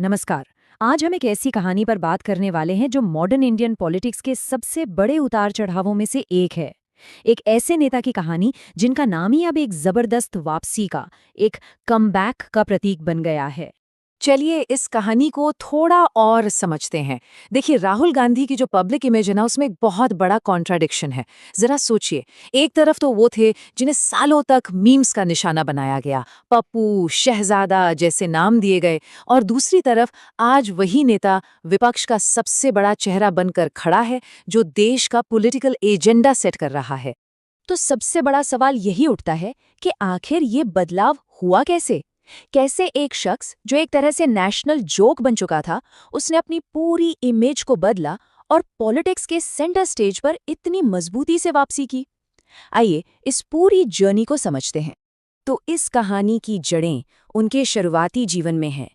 नमस्कार। आज हम एक ऐसी कहानी पर बात करने वाले हैं जो मॉडर्न इंडियन पॉलिटिक्स के सबसे बड़े उतार चढ़ावों में से एक है। एक ऐसे नेता की कहानी जिनका नाम ही अब एक जबरदस्त वापसी का, एक कमबैक का प्रतीक बन गया है। चलिए इस कहानी को थोड़ा और समझते हैं। देखिए, राहुल गांधी की जो पब्लिक इमेज है ना, उसमें एक बहुत बड़ा कॉन्ट्राडिक्शन है। जरा सोचिए, एक तरफ तो वो थे जिन्हें सालों तक मीम्स का निशाना बनाया गया, पप्पू, शहजादा जैसे नाम दिए गए, और दूसरी तरफ आज वही नेता विपक्ष का सबसे बड़ा चेहरा बनकर खड़ा है, जो देश का पॉलिटिकल एजेंडा सेट कर रहा है। तो सबसे बड़ा सवाल यही उठता है कि आखिर ये बदलाव हुआ कैसे? कैसे एक शख्स जो एक तरह से नेशनल जोक बन चुका था, उसने अपनी पूरी इमेज को बदला और पॉलिटिक्स के सेंटर स्टेज पर इतनी मजबूती से वापसी की? आइए इस पूरी जर्नी को समझते हैं। तो इस कहानी की जड़ें उनके शुरुआती जीवन में हैं।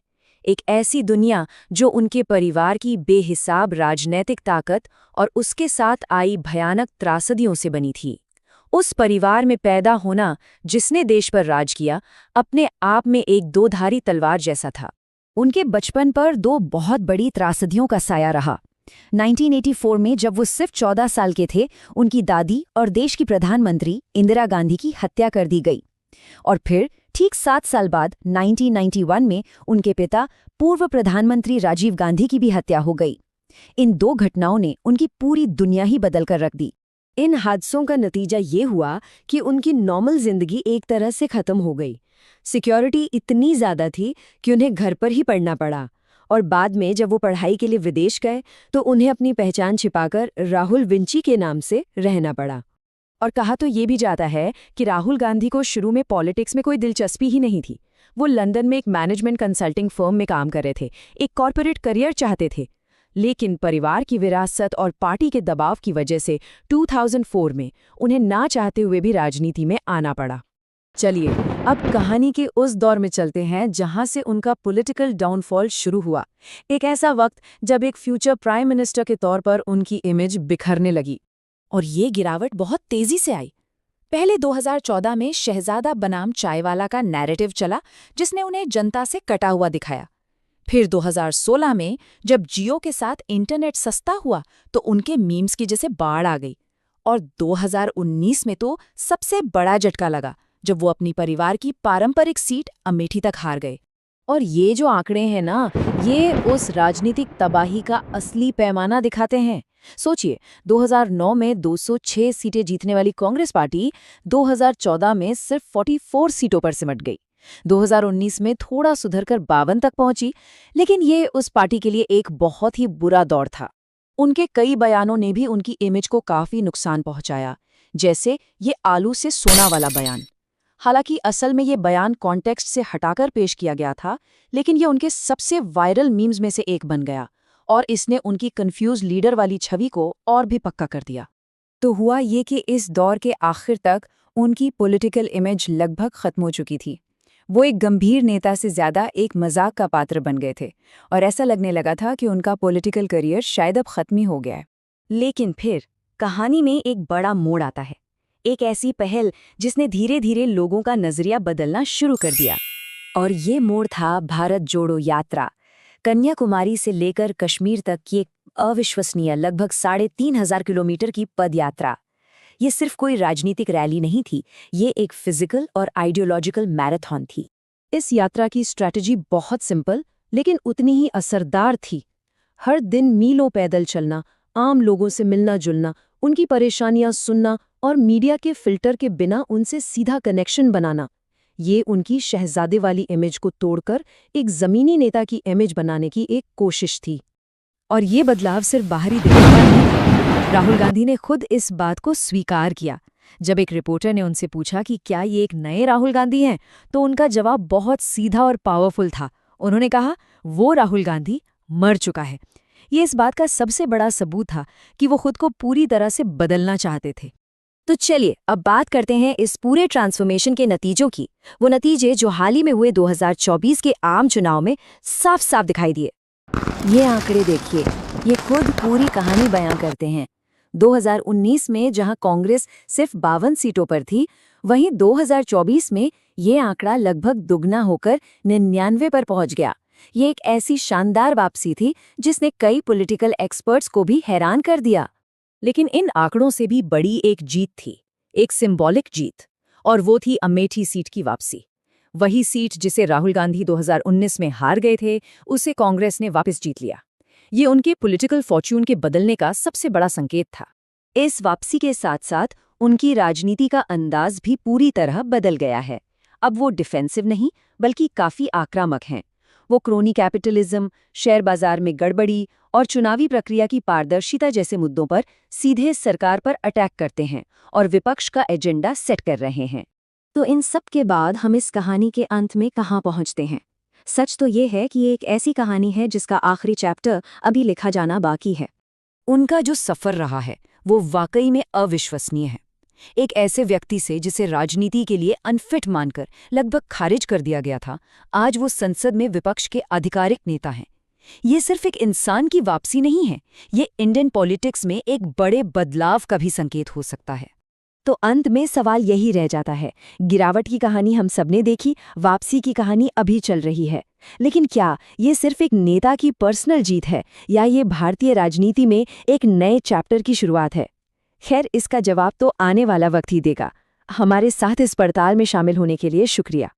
एक ऐसी दुनिया जो उनके परिवार की बेहिसाब राजनैतिक ताकत और उसके साथ आई भयानक त्रासदियों से बनी थी। उस परिवार में पैदा होना जिसने देश पर राज किया, अपने आप में एक दोधारी तलवार जैसा था। उनके बचपन पर दो बहुत बड़ी त्रासदियों का साया रहा। 1984 में जब वो सिर्फ 14 साल के थे, उनकी दादी और देश की प्रधानमंत्री इंदिरा गांधी की हत्या कर दी गई। और फिर ठीक 7 साल बाद 1991 में उनके पिता पूर्व प्रधानमंत्री राजीव गांधी की भी हत्या हो गई। इन दो घटनाओं ने उनकी पूरी दुनिया ही बदल कर रख दी। इन हादसों का नतीजा ये हुआ कि उनकी नॉर्मल जिंदगी एक तरह से खत्म हो गई। सिक्योरिटी इतनी ज्यादा थी कि उन्हें घर पर ही पढ़ना पड़ा, और बाद में जब वो पढ़ाई के लिए विदेश गए तो उन्हें अपनी पहचान छिपाकर राहुल विंची के नाम से रहना पड़ा। और कहा तो ये भी जाता है कि राहुल गांधी को शुरू में पॉलिटिक्स में कोई दिलचस्पी ही नहीं थी। वो लंदन में एक मैनेजमेंट कंसल्टिंग फर्म में काम कर रहे थे, एक कॉर्पोरेट करियर चाहते थे। लेकिन परिवार की विरासत और पार्टी के दबाव की वजह से 2004 में उन्हें ना चाहते हुए भी राजनीति में आना पड़ा। चलिए अब कहानी के उस दौर में चलते हैं जहां से उनका पॉलिटिकल डाउनफॉल शुरू हुआ। एक ऐसा वक्त जब एक फ्यूचर प्राइम मिनिस्टर के तौर पर उनकी इमेज बिखरने लगी। और ये गिरावट बहुत तेजी से आई। पहले 2014 में शहजादा बनाम चायवाला का नैरेटिव चला, जिसने उन्हें जनता से कटा हुआ दिखाया। फिर 2016 में जब जियो के साथ इंटरनेट सस्ता हुआ तो उनके मीम्स की जैसे बाढ़ आ गई। और 2019 में तो सबसे बड़ा झटका लगा जब वो अपनी परिवार की पारंपरिक सीट अमेठी तक हार गए। और ये जो आंकड़े हैं ना, ये उस राजनीतिक तबाही का असली पैमाना दिखाते हैं। सोचिए, 2009 में 206 सीटें जीतने वाली कांग्रेस पार्टी 2014 में सिर्फ 44 सीटों पर सिमट गई। 2019 में थोड़ा सुधरकर 52 तक पहुंची, लेकिन ये उस पार्टी के लिए एक बहुत ही बुरा दौर था। उनके कई बयानों ने भी उनकी इमेज को काफी नुकसान पहुंचाया, जैसे ये आलू से सोना वाला बयान। हालांकि असल में ये बयान कॉन्टेक्स्ट से हटाकर पेश किया गया था, लेकिन ये उनके सबसे वायरल मीम्स में से एक बन गया, और इसने उनकी कंफ्यूज लीडर वाली छवि को और भी पक्का कर दिया। तो हुआ ये कि इस दौर के आखिर तक उनकी पॉलिटिकल इमेज लगभग खत्म हो चुकी थी। वो एक गंभीर नेता से ज्यादा एक मजाक का पात्र बन गए थे, और ऐसा लगने लगा था कि उनका पॉलिटिकल करियर शायद अब खत्म ही हो गया है। लेकिन फिर कहानी में एक बड़ा मोड़ आता है, एक ऐसी पहल जिसने धीरे धीरे लोगों का नजरिया बदलना शुरू कर दिया। और ये मोड़ था भारत जोड़ो यात्रा। कन्याकुमारी से लेकर कश्मीर तक की एक अविश्वसनीय लगभग 3,500 किलोमीटर की पद यात्रा। ये सिर्फ कोई राजनीतिक रैली नहीं थी, ये एक फिजिकल और आइडियोलॉजिकल मैराथन थी। इस यात्रा की स्ट्रैटेजी बहुत सिंपल लेकिन उतनी ही असरदार थी। हर दिन मीलों पैदल चलना, आम लोगों से मिलना जुलना, उनकी परेशानियां सुनना और मीडिया के फिल्टर के बिना उनसे सीधा कनेक्शन बनाना। ये उनकी शहजादे वाली इमेज को तोड़कर एक जमीनी नेता की इमेज बनाने की एक कोशिश थी। और ये बदलाव सिर्फ बाहरी दिखने का नहीं था। राहुल गांधी ने खुद इस बात को स्वीकार किया। जब एक रिपोर्टर ने उनसे पूछा कि क्या ये एक नए राहुल गांधी हैं, तो उनका जवाब बहुत सीधा और पावरफुल था। उन्होंने कहा, वो राहुल गांधी मर चुका है। ये इस बात का सबसे बड़ा सबूत था कि वो खुद को पूरी तरह से बदलना चाहते थे। तो चलिए अब बात करते हैं इस पूरे ट्रांसफॉर्मेशन के नतीजों की। वो नतीजे जो हाल ही में हुए 2024 के आम चुनाव में साफ साफ दिखाई दिए। ये आंकड़े देखिए, ये खुद पूरी कहानी बयां करते हैं। 2019 में जहां कांग्रेस सिर्फ 52 सीटों पर थी, वहीं 2024 में ये आंकड़ा लगभग दुगना होकर 99 पर पहुंच गया। ये एक ऐसी शानदार वापसी थी जिसने कई पॉलिटिकल एक्सपर्ट्स को भी हैरान कर दिया। लेकिन इन आंकड़ों से भी बड़ी एक जीत थी, एक सिंबॉलिक जीत, और वो थी अमेठी सीट की वापसी। वही सीट जिसे राहुल गांधी 2019 में हार गए थे, उसे कांग्रेस ने वापस जीत लिया। ये उनके पॉलिटिकल फॉर्च्यून के बदलने का सबसे बड़ा संकेत था। इस वापसी के साथ साथ उनकी राजनीति का अंदाज भी पूरी तरह बदल गया है। अब वो डिफेंसिव नहीं बल्कि काफी आक्रामक हैं। वो क्रोनी कैपिटलिज्म, शेयर बाजार में गड़बड़ी और चुनावी प्रक्रिया की पारदर्शिता जैसे मुद्दों पर सीधे सरकार पर अटैक करते हैं और विपक्ष का एजेंडा सेट कर रहे हैं। तो इन सब के बाद हम इस कहानी के अंत में कहाँ पहुँचते हैं? सच तो ये है कि ये एक ऐसी कहानी है जिसका आखिरी चैप्टर अभी लिखा जाना बाकी है। उनका जो सफ़र रहा है वो वाकई में अविश्वसनीय है। एक ऐसे व्यक्ति से जिसे राजनीति के लिए अनफिट मानकर लगभग खारिज कर दिया गया था, आज वो संसद में विपक्ष के आधिकारिक नेता हैं। ये सिर्फ एक इंसान की वापसी नहीं है, ये इंडियन पॉलिटिक्स में एक बड़े बदलाव का भी संकेत हो सकता है। तो अंत में सवाल यही रह जाता है, गिरावट की कहानी हम सबने देखी, वापसी की कहानी अभी चल रही है, लेकिन क्या ये सिर्फ एक नेता की पर्सनल जीत है या ये भारतीय राजनीति में एक नए चैप्टर की शुरुआत है? खैर, इसका जवाब तो आने वाला वक्त ही देगा। हमारे साथ इस पड़ताल में शामिल होने के लिए शुक्रिया।